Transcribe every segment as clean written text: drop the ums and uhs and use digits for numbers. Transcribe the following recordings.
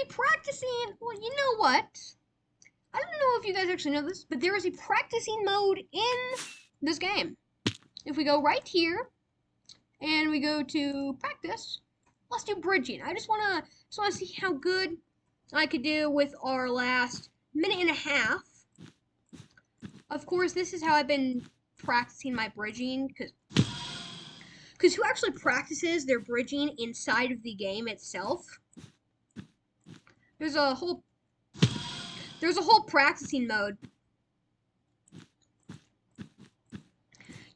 be practicing. Well, you know what? I don't know if you guys actually know this, but there is a practicing mode in this game. If we go right here and we go to practice, let's do bridging. I just wanna see how good I could do with our last minute and a half. Of course, this is how I've been practicing my bridging, because who actually practices their bridging inside of the game itself? There's a whole practicing mode.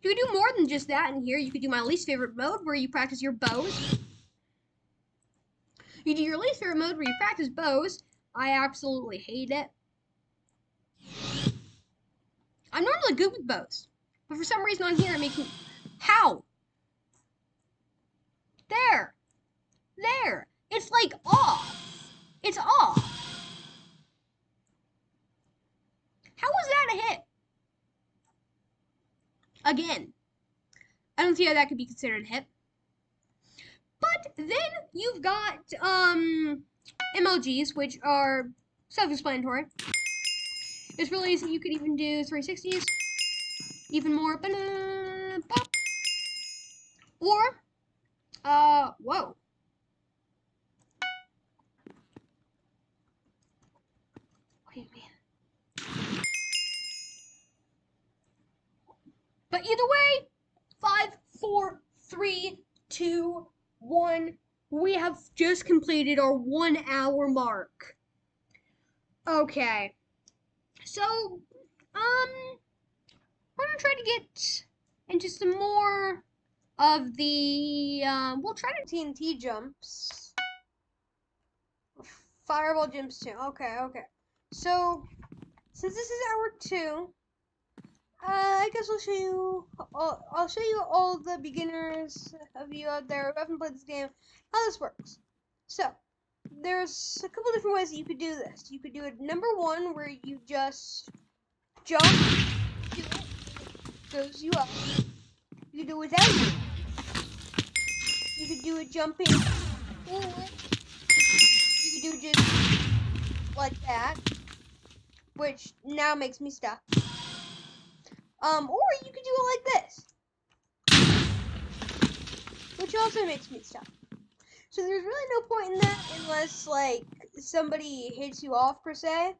You could do more than just that in here. You could do my least favorite mode where you practice your bows. You do your least favorite mode where you practice bows. I absolutely hate it. I'm normally good with bows, but for some reason on here it makes me... How? There. It's like off. It's off. How was that a hit? Again, I don't see how that could be considered a hit. But then you've got emojis, which are self-explanatory. It's really easy. You could even do 360s, even more. Or, whoa. Wait a minute. But either way, 5, 4, 3, 2, 1. We have just completed our 1 hour mark. Okay. So, we're gonna try to get into some more of the, we'll try to TNT jumps. Fireball jumps too. Okay. So, since this is hour 2, I guess I'll show you all the beginners of you out there who haven't played this game, how this works. So, there's a couple different ways that you could do this. You could do it number 1, where you just jump, do it, goes you up. You could do it without it. You could do it jumping forward. You could do it just like that, which now makes me stuck. Or you could do it like this, which also makes me stop. So there's really no point in that unless, like, somebody hits you off, per se.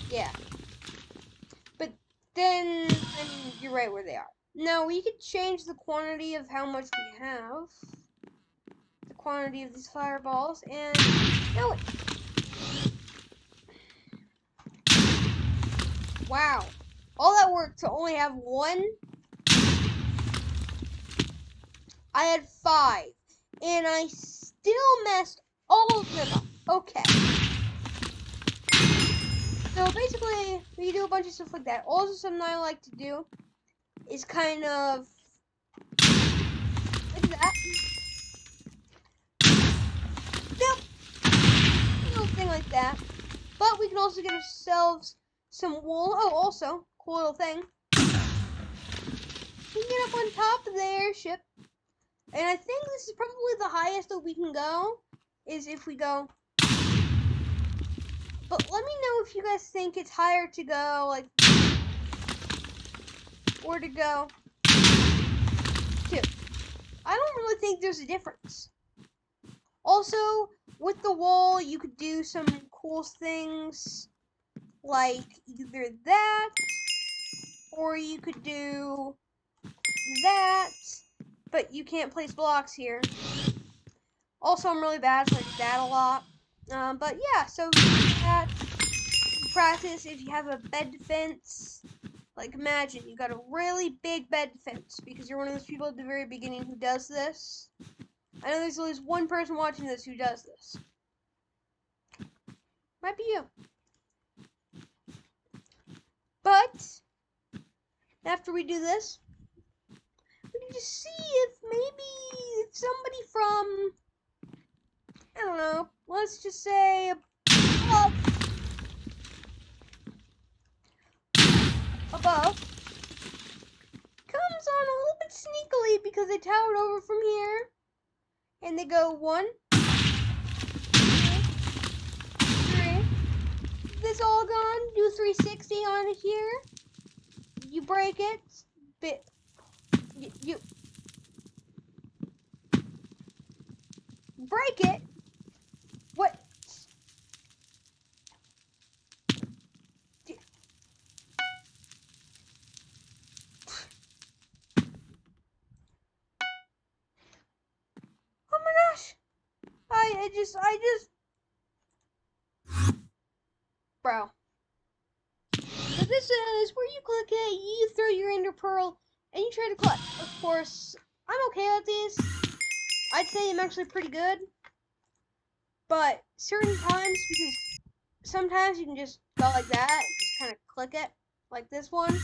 Yeah. But then, I mean, you're right where they are. Now, we could change the quantity of how much we have. The quantity of these fireballs, and... No, wait. Wow. All that work to only have 1? I had 5. And I still messed all of them up. Okay. So basically, we do a bunch of stuff like that. Also, something I like to do is kind of like that. Yep. A little thing like that. But we can also get ourselves some wool. Oh, also, cool little thing. We can get up on top of the airship. And I think this is probably the highest that we can go, is if we go. But let me know if you guys think it's higher to go, like, or to go 2. I don't really think there's a difference. Also, with the wall, you could do some cool things, like either that, or you could do that, but you can't place blocks here. Also, I'm really bad, so I do that a lot. But yeah, so that, practice if you have a bed defense. Like, imagine you got a really big bed defense because you're one of those people at the very beginning who does this. I know there's at least one person watching this who does this. Might be you. But after we do this, we can just see if maybe somebody from, I don't know, let's just say above comes on a little bit sneakily, because they towered over from here. And they go 1, 2, 3. This all gone. Do 360 on it here. You break it. You break it. What? Oh my gosh. I just, bro. So this is where you click it, you throw your ender pearl, and you try to clutch. Of course, I'm okay with these. I'd say I'm actually pretty good. But certain times, because sometimes you can just go like that, and just kind of click it, like this one.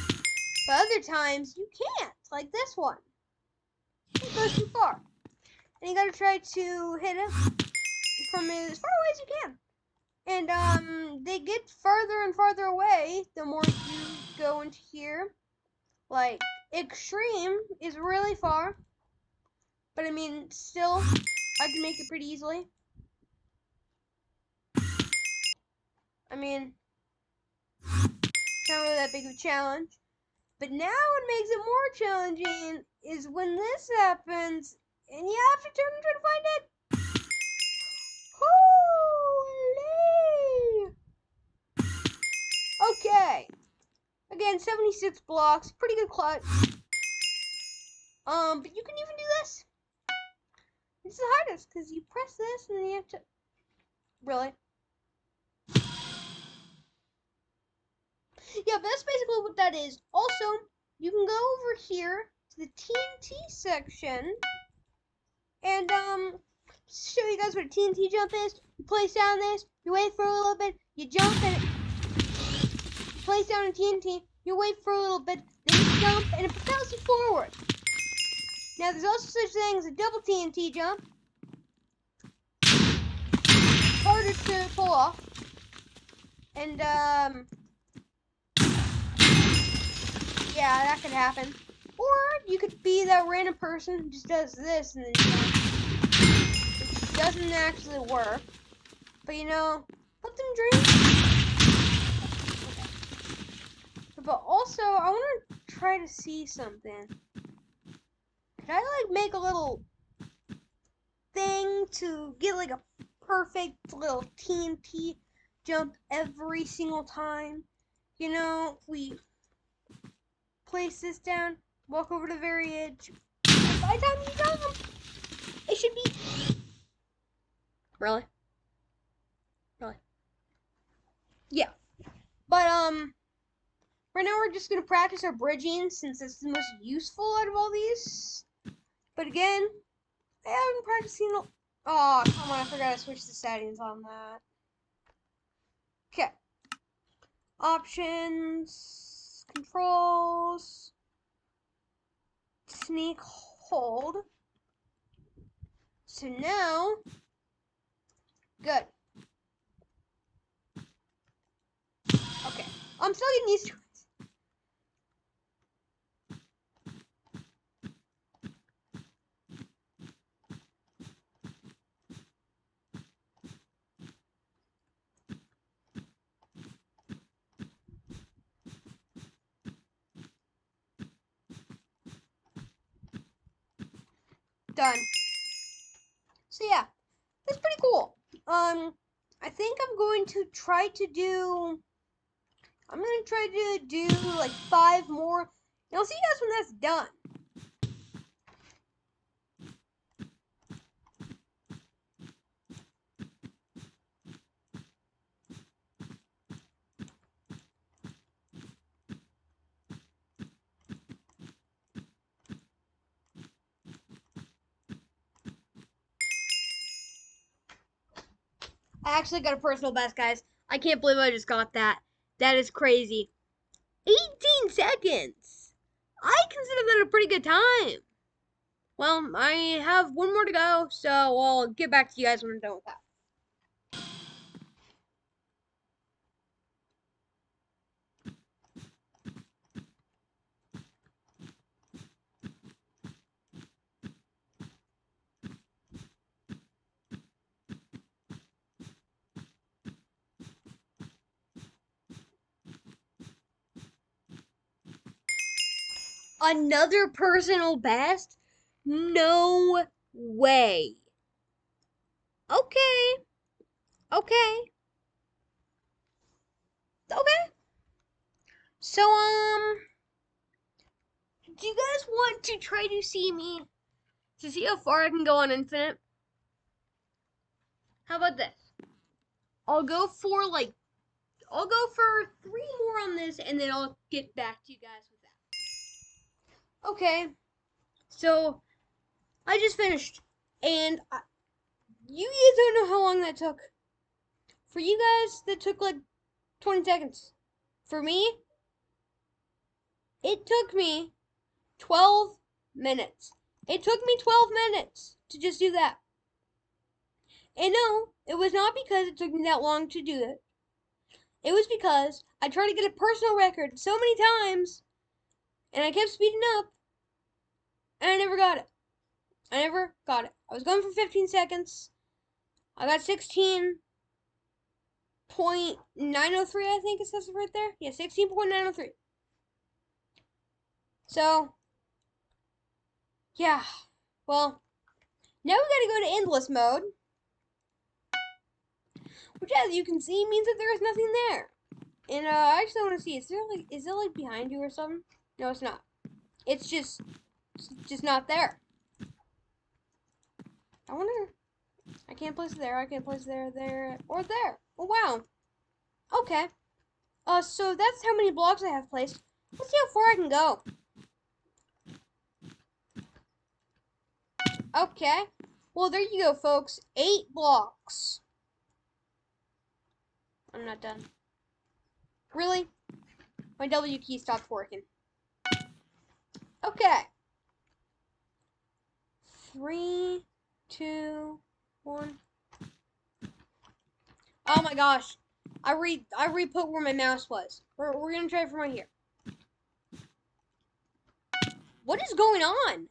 But other times, you can't, like this one. It goes too far. And you gotta try to hit it from as far away as you can. And they get farther and farther away the more you go into here. Like, extreme is really far. But I mean, still, I can make it pretty easily. I mean, it's not really that big of a challenge. But now what makes it more challenging is when this happens, and you have to turn and try to find it. Holy! Okay. Again, 76 blocks, pretty good clutch. But you can even do this. It's the hardest, because you press this, and then you have to... Really? Yeah, but that's basically what that is. Also, you can go over here to the TNT section, and, show you guys what a TNT jump is. You place down this, you wait for a little bit, you jump, and you place down a TNT, you wait for a little bit, then you jump, and it propels you forward. Now, there's also such thing as a double TNT jump. Harder to pull off. And, yeah, that could happen. Or you could be that random person who just does this and then jumps. Which doesn't actually work. But you know, let them dream. Okay. But also, I want to try to see something. Could I, like, make a little thing to get, like, a perfect little TNT jump every single time? You know, we place this down, walk over to the very edge. And by the time you jump, it should be... Really? Really? Yeah. But, right now we're just gonna practice our bridging since it's the most useful out of all these. But again, I haven't practiced no... Oh, come on, I forgot to switch the settings on that. Okay. Options, controls, sneak, hold. So now, good. Okay, I'm still getting used to it. Done. So yeah, that's pretty cool. I think I'm going to try to do... I'm gonna try to do like 5 more. And I'll see you guys when that's done. I actually got a personal best, guys. I can't believe I just got that. That is crazy. 18 seconds. I consider that a pretty good time. Well, I have 1 more to go, so I'll get back to you guys when I'm done with that. Another personal best? No way. Okay. Okay. Okay. So, do you guys want to try to see me? To see how far I can go on Infinite? How about this? I'll go for I'll go for 3 more on this, and then I'll get back to you guys with that. Okay. So, I just finished. And you guys don't know how long that took. For you guys, that took like 20 seconds. For me, it took me 12 minutes. It took me 12 minutes to just do that. And no, it was not because it took me that long to do it. It was because I tried to get a personal record so many times, and I kept speeding up, and I never got it. I never got it. I was going for 15 seconds. I got 16.903, I think it says right there. Yeah, 16.903. So, yeah. Well, now we gotta go to endless mode, which, as you can see, means that there is nothing there. And I actually want to see. Is it like behind you or something? No, it's not. It's just not there. I wonder. I can't place it there. I can't place it there, or there. Oh wow. Okay. So that's how many blocks I have placed. Let's see how far I can go. Okay. Well, there you go, folks. 8 blocks. I'm not done. Really? My W key stopped working. Okay. 3, 2, 1. Oh my gosh. I re-put where my mouse was. We're gonna try it from right here. What is going on?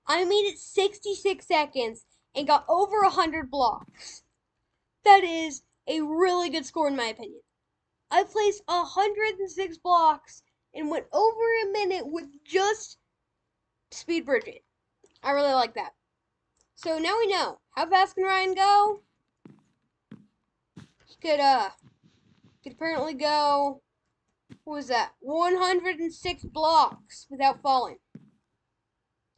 I made it 66 seconds and got over 100 blocks. That is a really good score in my opinion. I placed 106 blocks and went over a minute with just speed bridging. I really like that. So now we know. How fast can Ryan go? He could apparently go, what was that? 106 blocks without falling.